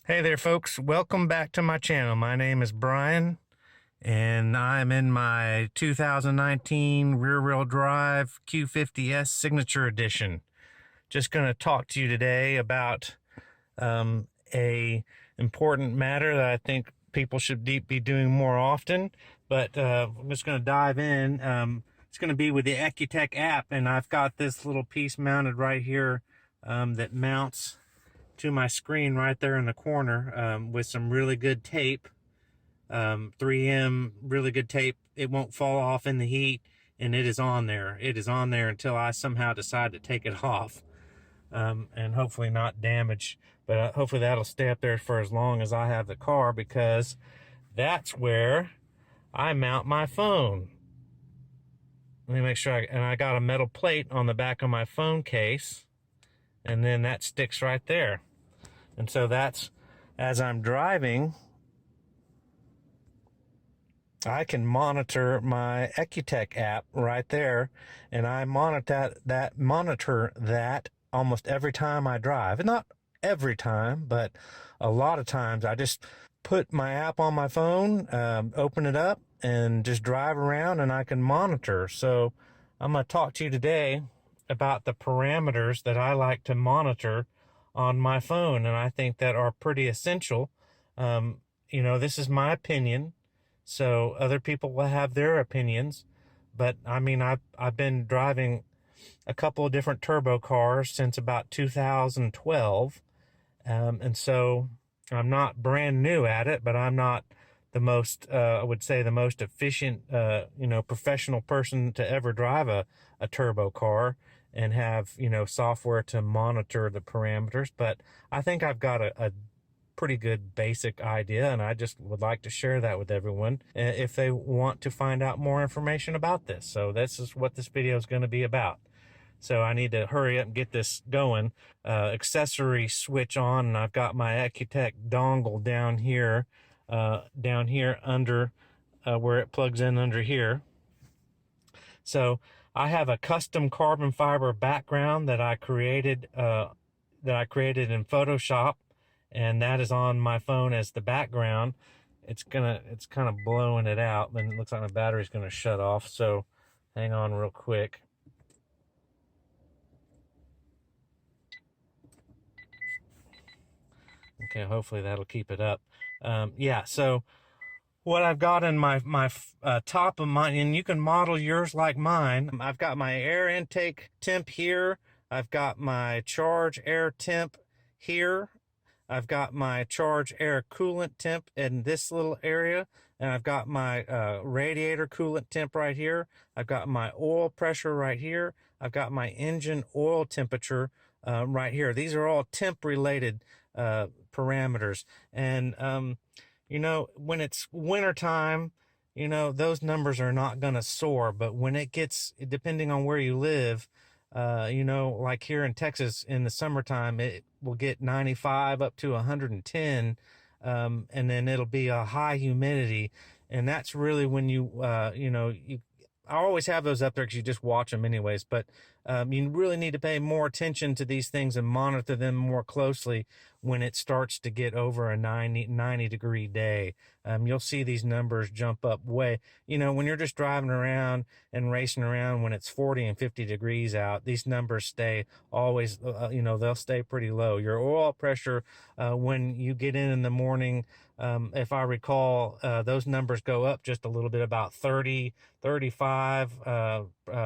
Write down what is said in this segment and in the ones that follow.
Hey there, folks. Welcome back to my channel. My name is Brian, and I'm in my 2019 rear-wheel drive Q50S Signature Edition. Just going to talk to you today about a important matter that I think people should be doing more often. But I'm just going to dive in. It's going to be with the Ecutek app, and I've got this little piece mounted right here that mounts to my screen right there in the corner with some really good tape, 3M really good tape. It won't fall off in the heat, and it is on there. It is on there until I somehow decide to take it off, and hopefully not damage, but hopefully that'll stay up there for as long as I have the car, because that's where I mount my phone. Let me make sure and I got a metal plate on the back of my phone case, and then that sticks right there. And so that's, as I'm driving, I can monitor my Ecutek app right there, and I monitor that almost every time I drive. Not every time, but a lot of times I just put my app on my phone, open it up, and just drive around, and I can monitor. So I'm going to talk to you today about the parameters that I like to monitor on my phone, and I think that are pretty essential. This is my opinion, so other people will have their opinions, but I mean, I've been driving a couple of different turbo cars since about 2012, and so I'm not brand new at it, but I'm not the most, I would say, the most efficient, professional person to ever drive a turbo car and have, software to monitor the parameters. But I think I've got a pretty good basic idea, and I just would like to share that with everyone if they want to find out more information about this. So this is what this video is going to be about. So I need to hurry up and get this going. Accessory switch on, and I've got my Ecutek dongle down here under where it plugs in under here. So I have a custom carbon fiber background that I created in Photoshop, and that is on my phone as the background. It's kind of blowing it out, and it looks like my battery's gonna shut off. So hang on real quick. Okay, hopefully that'll keep it up. So what I've got in my top of mine, and you can model yours like mine. I've got my air intake temp here. I've got my charge air temp here. I've got my charge air coolant temp in this little area. And I've got my radiator coolant temp right here. I've got my oil pressure right here. I've got my engine oil temperature right here. These are all temp related parameters. And when it's winter time, those numbers are not going to soar. But when it gets, depending on where you live, like here in Texas in the summertime, it will get 95 up to 110. And then it'll be a high humidity. And that's really when I always have those up there because you just watch them anyways. But you really need to pay more attention to these things and monitor them more closely when it starts to get over a 90 degree day. You'll see these numbers jump up way, when you're just driving around and racing around when it's 40 and 50 degrees out, these numbers stay always, they'll stay pretty low. Your oil pressure, when you get in the morning, if I recall, those numbers go up just a little bit, about 30, 35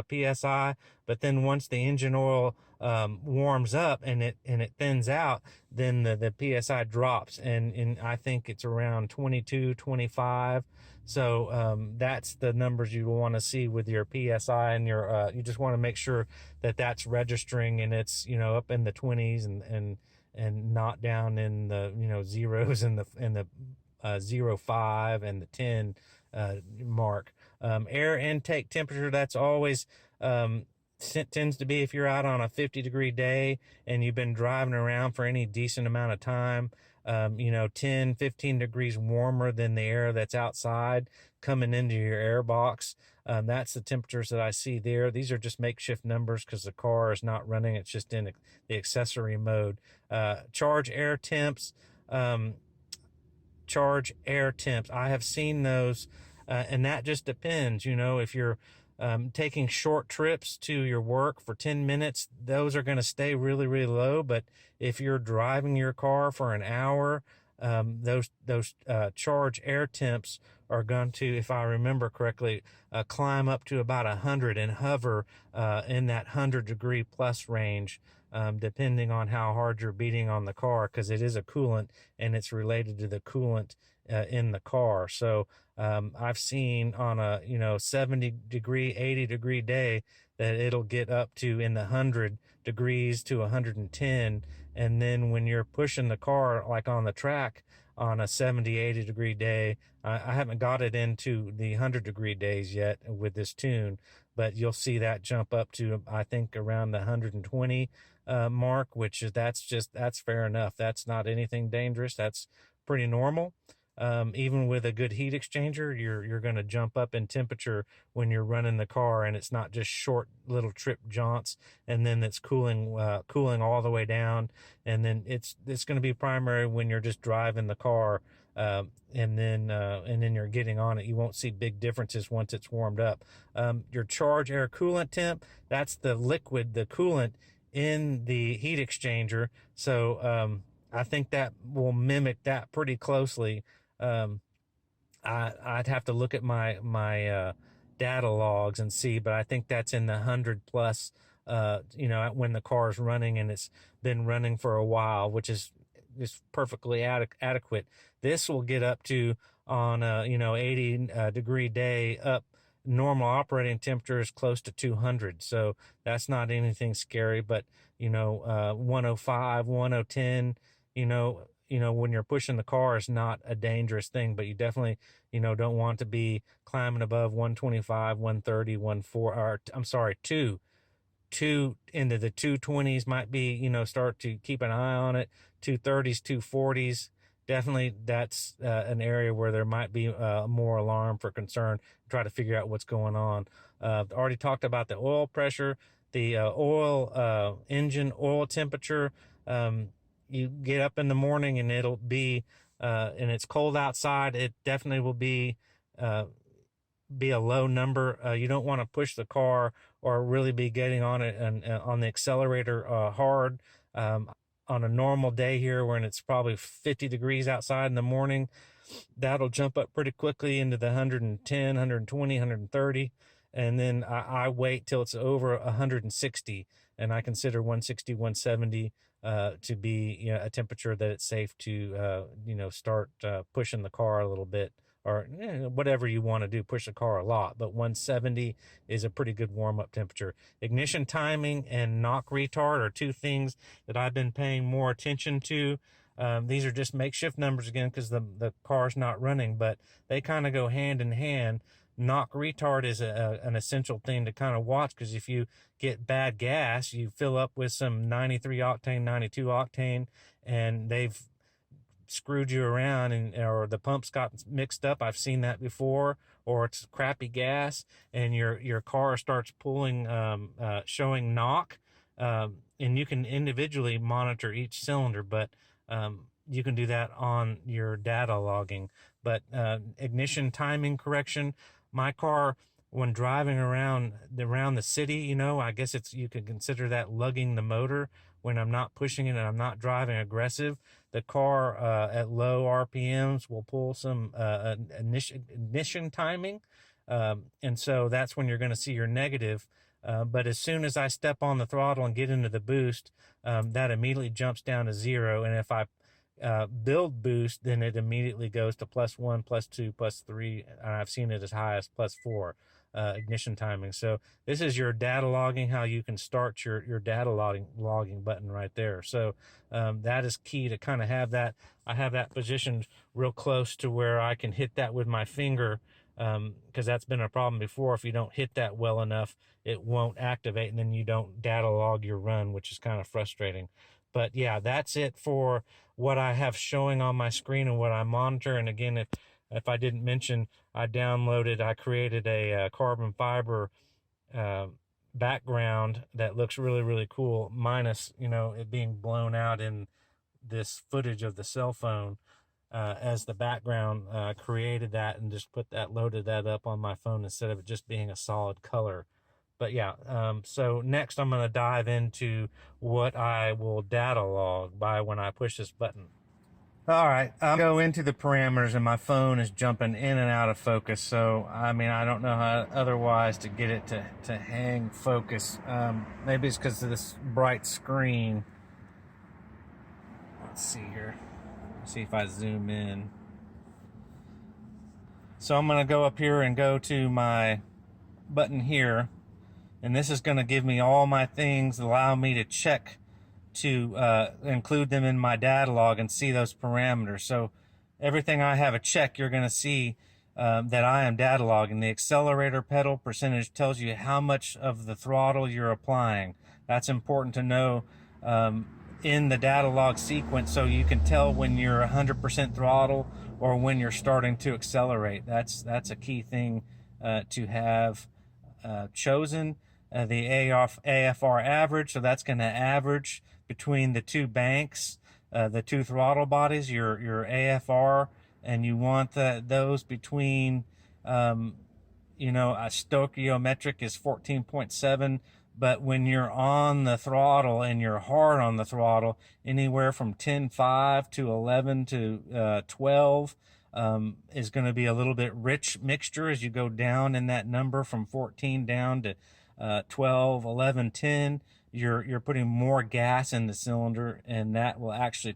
PSI. But then once the engine oil warms up and it thins out, then the PSI drops, and I think it's around 22, 25. So that's the numbers you want to see with your PSI, and your you just want to make sure that that's registering and it's up in the 20s and not down in the zeros and the 0.5 and the 10 mark. Air intake temperature, that's always tends to be, if you're out on a 50 degree day and you've been driving around for any decent amount of time, 10, 15 degrees warmer than the air that's outside coming into your air box. That's the temperatures that I see there. These are just makeshift numbers because the car is not running. It's just in the accessory mode. Charge air temps, charge air temps. I have seen those, and that just depends. If you're taking short trips to your work for 10 minutes, those are going to stay really, really low. But if you're driving your car for an hour, those charge air temps are going to, if I remember correctly, climb up to about 100 and hover in that 100-degree plus range. Depending on how hard you're beating on the car, because it is a coolant and it's related to the coolant in the car. So I've seen on a 70-degree, 80-degree day that it'll get up to in the 100 degrees to 110, and then when you're pushing the car like on the track on a 70, 80-degree day, I haven't got it into the 100-degree days yet with this tune, but you'll see that jump up to, I think, around the 120 mark, which is that's fair enough. That's not anything dangerous. That's pretty normal. Even with a good heat exchanger, you're going to jump up in temperature when you're running the car, and it's not just short little trip jaunts, and then it's cooling all the way down, and then it's going to be primary when you're just driving the car, and then you're getting on it. You won't see big differences once it's warmed up. Your charge air coolant temp, that's the liquid, the coolant in the heat exchanger. So I think that will mimic that pretty closely. I'd have to look at my data logs and see, but I think that's in the 100 plus. When the car is running and it's been running for a while, which is perfectly adequate. This will get up to on a 80-degree day up. Normal operating temperature is close to 200, so that's not anything scary. But 105, 110, when you're pushing the car is not a dangerous thing. But you definitely don't want to be climbing above 125, 130, 140, or I'm sorry, 2 into the 220s might be, start to keep an eye on it. 230s, 240s. Definitely that's an area where there might be more alarm for concern. Try to figure out what's going on. Already talked about the oil pressure, the oil engine oil temperature. You get up in the morning and it'll be, and it's cold outside. It definitely will be a low number. You don't want to push the car or really be getting on it and on the accelerator hard. On a normal day here when it's probably 50 degrees outside in the morning, that'll jump up pretty quickly into the 110, 120, 130. And then I wait till it's over 160, and I consider 160, 170 to be a temperature that it's safe to start pushing the car a little bit, or whatever you want to do, push the car a lot. But 170 is a pretty good warm-up temperature. Ignition timing and knock retard are two things that I've been paying more attention to. These are just makeshift numbers again because the car's not running, but they kind of go hand in hand. Knock retard is an essential thing to kind of watch, because if you get bad gas, you fill up with some 93 octane, 92 octane, and they've screwed you around, or the pumps got mixed up. I've seen that before. Or it's crappy gas and your car starts pulling, showing knock. And you can individually monitor each cylinder, but you can do that on your data logging. But ignition timing correction, my car, when driving around the city, I guess you could consider that lugging the motor. When I'm not pushing it and I'm not driving aggressive, the car at low RPMs will pull some ignition timing. And so that's when you're going to see your negative. But as soon as I step on the throttle and get into the boost, that immediately jumps down to 0. And if I build boost, then it immediately goes to +1, +2, +3, and I've seen it as high as +4 ignition timing. So this is your data logging, how you can start your data logging button right there. So that is key to kind of have that. I have that positioned real close to where I can hit that with my finger, because that's been a problem before. If you don't hit that well enough, it won't activate, and then you don't data log your run, which is kind of frustrating. But yeah, that's it for what I have showing on my screen and what I monitor. And again, if I didn't mention, I created a carbon fiber background that looks really, really cool, minus, it being blown out in this footage of the cell phone as the background, created that and just loaded that up on my phone instead of it just being a solid color. But yeah, so next I'm going to dive into what I will data log by when I push this button. All right, I'll go into the parameters and my phone is jumping in and out of focus. So, I mean, I don't know how otherwise to get it to hang focus. Maybe it's because of this bright screen. Let's see here. Let's see if I zoom in. So I'm going to go up here and go to my button here. And this is going to give me all my things, allow me to check to include them in my data log and see those parameters. So everything I have a check, you're going to see that I am data logging. The accelerator pedal percentage tells you how much of the throttle you're applying. That's important to know in the data log sequence, so you can tell when you're 100% throttle or when you're starting to accelerate. That's a key thing to have chosen. The AFR average, so that's going to average between the two banks, the two throttle bodies, your AFR, and you want those between, you know, a stoichiometric is 14.7, but when you're on the throttle and you're hard on the throttle, anywhere from 10.5 to 11 to 12 is going to be a little bit rich mixture as you go down in that number from 14 down to 12, 11, 10. You're putting more gas in the cylinder, and that will actually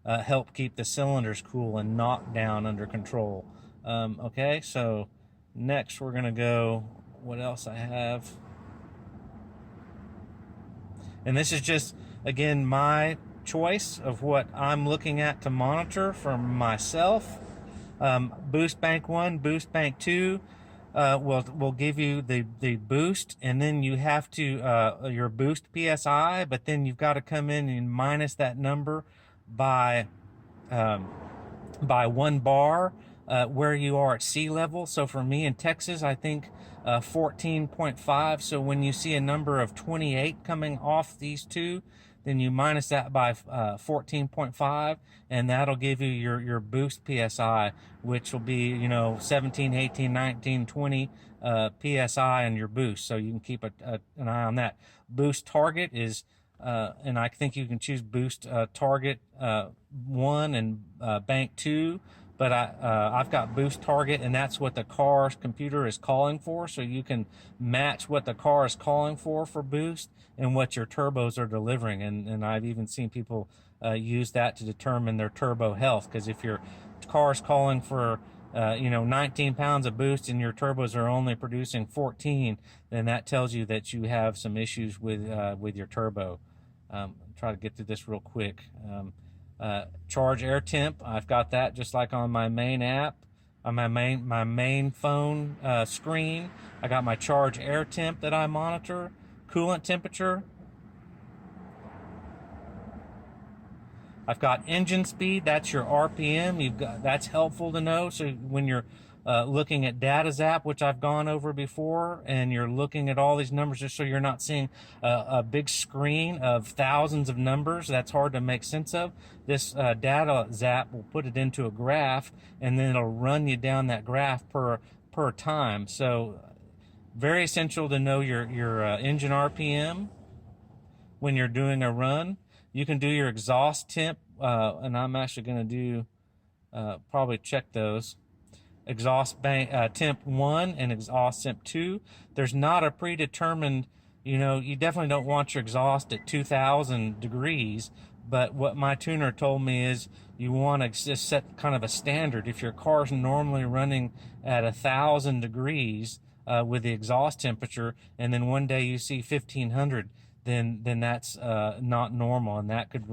help keep the cylinders cool and not down under control. Okay, so next we're going to go, what else I have. And this is just, again, my choice of what I'm looking at to monitor for myself. Boost Bank 1, Boost Bank 2 will give you the boost, and then you have to, your boost PSI, but then you've got to come in and minus that number by 1 bar where you are at sea level. So for me in Texas, I think 14.5. So when you see a number of 28 coming off these two, then you minus that by 14.5, and that'll give you your boost PSI, which will be, you know, 17, 18, 19, 20 PSI on your boost. So you can keep an eye on that. Boost target is, and I think you can choose boost target 1 and bank 2. But I've got boost target, and that's what the car's computer is calling for. So you can match what the car is calling for boost and what your turbos are delivering. And I've even seen people use that to determine their turbo health. Because if your car's calling for 19 pounds of boost and your turbos are only producing 14, then that tells you that you have some issues with your turbo. Try to get through this real quick. Charge air temp, I've got that just like on my main app, on my main phone screen. I got my charge air temp that I monitor. Coolant temperature. I've got engine speed, that's your RPM. That's helpful to know. So when you're looking at Datazap, which I've gone over before, and you're looking at all these numbers just so you're not seeing a big screen of thousands of numbers, that's hard to make sense of. This Datazap will put it into a graph, and then it'll run you down that graph per time. So very essential to know your engine RPM when you're doing a run. You can do your exhaust temp, and I'm actually going to do probably check those. Exhaust temp 1 and exhaust temp 2. There's not a predetermined, you definitely don't want your exhaust at 2,000 degrees, but what my tuner told me is you want to just set kind of a standard. If your car's normally running at 1,000 degrees with the exhaust temperature, and then one day you see 1,500, then that's not normal, and that could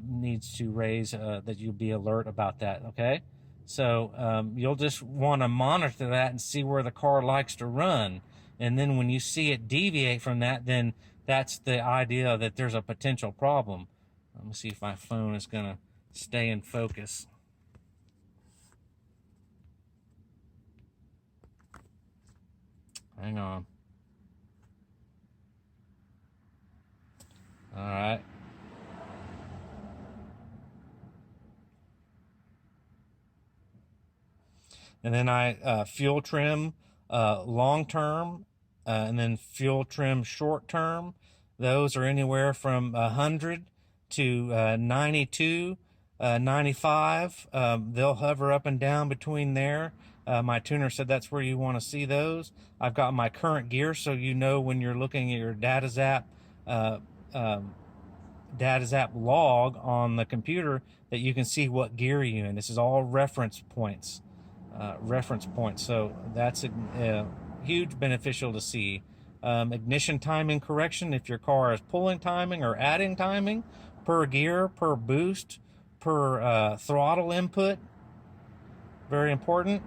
needs to raise that you'll be alert about that, okay? So you'll just want to monitor that and see where the car likes to run. And then when you see it deviate from that, then that's the idea that there's a potential problem. Let me see if my phone is going to stay in focus. Hang on. All right. And then I fuel trim long term, and then fuel trim short term. Those are anywhere from 100 to 92, 95. They'll hover up and down between there. My tuner said that's where you want to see those. I've got my current gear, so you know when you're looking at your Datazap Datazap log on the computer that you can see what gear you're in. This is all reference points. So that's a huge beneficial to see. Ignition timing correction, if your car is pulling timing or adding timing per gear, per boost, per throttle input. Very important.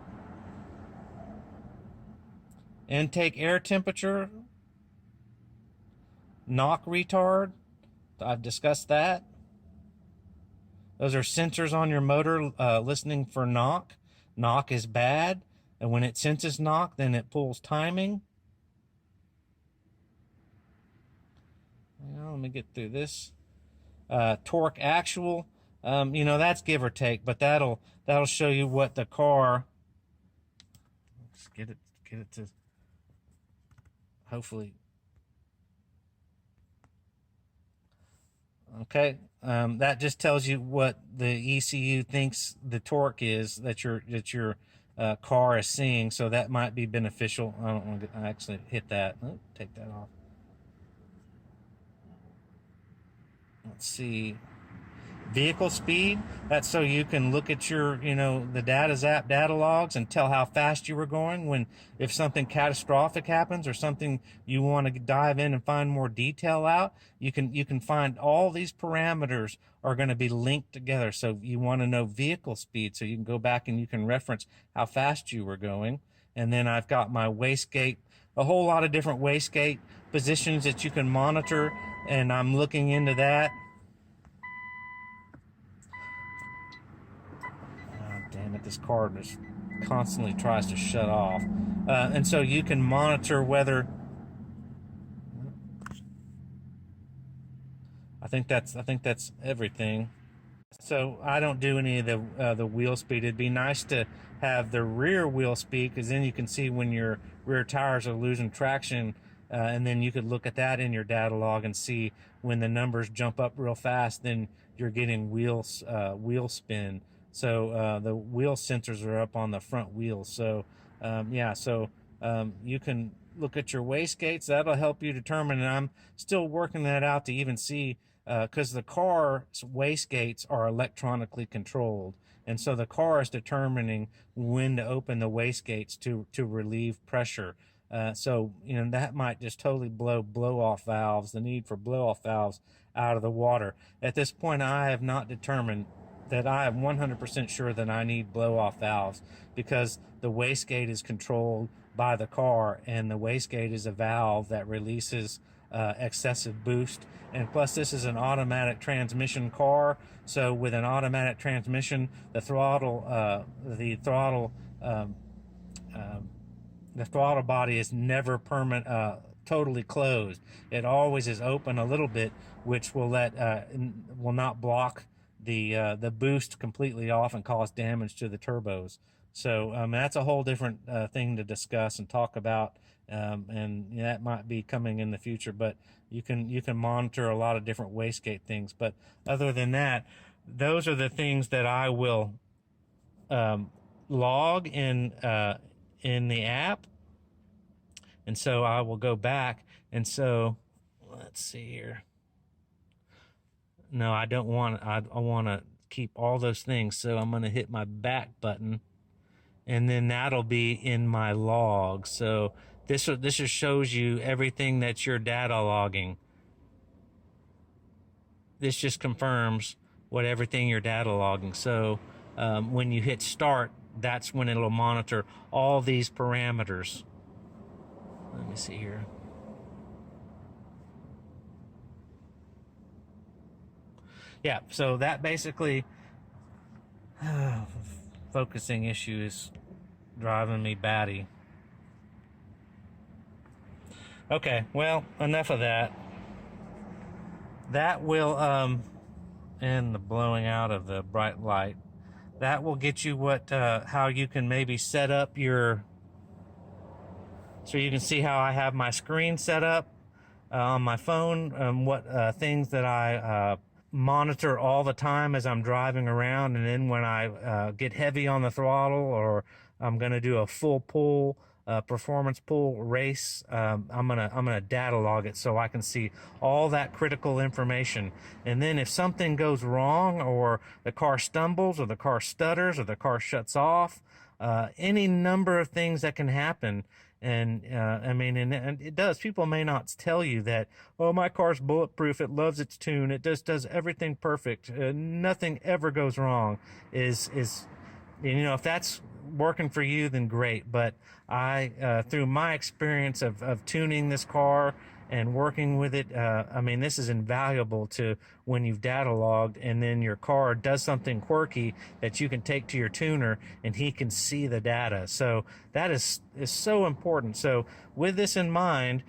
Intake air temperature, knock retard. I've discussed that. Those are sensors on your motor listening for knock. Knock is bad, and when it senses knock, then it pulls timing. Let me get through this. Torque actual, you know, that's give or take, but that'll show you what the car. Let's get it to hopefully. Okay, that just tells you what the ECU thinks the torque is that your car is seeing, so that might be beneficial. I don't want to actually hit that. Oh, take that off. Let's see. Vehicle speed, that's so you can look at your, the Datazap data logs and tell how fast you were going if something catastrophic happens or something you want to dive in and find more detail out. You can find all these parameters are going to be linked together. So you want to know vehicle speed, so you can go back and you can reference how fast you were going. And then I've got my wastegate, a whole lot of different wastegate positions that you can monitor, and I'm looking into that. Damn it, this car just constantly tries to shut off. And so you can monitor whether, I think that's everything. So I don't do any of the wheel speed. It'd be nice to have the rear wheel speed, because then you can see when your rear tires are losing traction, and then you could look at that in your data log and see when the numbers jump up real fast, then you're getting wheel spin. So the wheel sensors are up on the front wheels. So you can look at your wastegates. That'll help you determine, and I'm still working that out to even see, because the car's wastegates are electronically controlled, and so the car is determining when to open the wastegates to relieve pressure. So that might just totally blow off valves, the need for blow off valves out of the water. At this point, I have not determined that I am 100% sure that I need blow off valves, because the wastegate is controlled by the car, and the wastegate is a valve that releases excessive boost. And plus, this is an automatic transmission car, so with an automatic transmission, the throttle body is never totally closed. It always is open a little bit, which will not block the boost completely off and cause damage to the turbos. So that's a whole different thing to discuss and talk about, and that might be coming in the future. But you can monitor a lot of different wastegate things. But other than that, those are the things that I will log in the app. And so I will go back, and so let's see here. No, I don't want. I want to keep all those things. So I'm going to hit my back button, and then that'll be in my log. So this just shows you everything that you're data logging. This just confirms what everything you're data logging. So when you hit start, that's when it'll monitor all these parameters. Let me see here. Yeah, so that basically, focusing issue is driving me batty. Okay, well, enough of that. That will end the blowing out of the bright light. That will get you what how you can maybe set up your, so you can see how I have my screen set up on my phone, what things that I monitor all the time as I'm driving around, and then when I get heavy on the throttle, or I'm going to do a full pull, performance pull race, I'm gonna data log it so I can see all that critical information. And then if something goes wrong, or the car stumbles, or the car stutters, or the car shuts off, any number of things that can happen. And I mean, and it does. People may not tell you that, oh, my car's bulletproof. It loves its tune. It just does everything perfect. Nothing ever goes wrong. If that's working for you, then great. But through my experience of tuning this car and working with it, I mean, this is invaluable to when you've data logged and then your car does something quirky that you can take to your tuner and he can see the data. So that is so important. So with this in mind,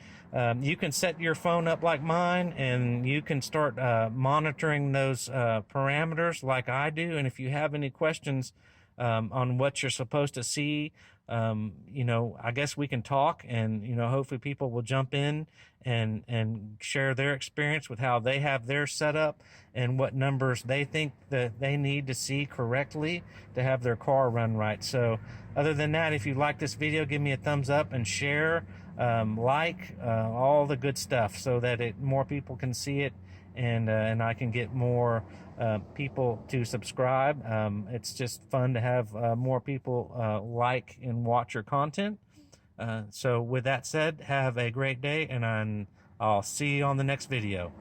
you can set your phone up like mine, and you can start monitoring those parameters like I do. And if you have any questions on what you're supposed to see, I guess we can talk, and hopefully people will jump in and share their experience with how they have their setup and what numbers they think that they need to see correctly to have their car run right. So other than that, if you like this video, give me a thumbs up and share, all the good stuff, so that more people can see it, and I can get more people to subscribe. It's just fun to have more people like and watch your content. So with that said, have a great day, and I'll see you on the next video.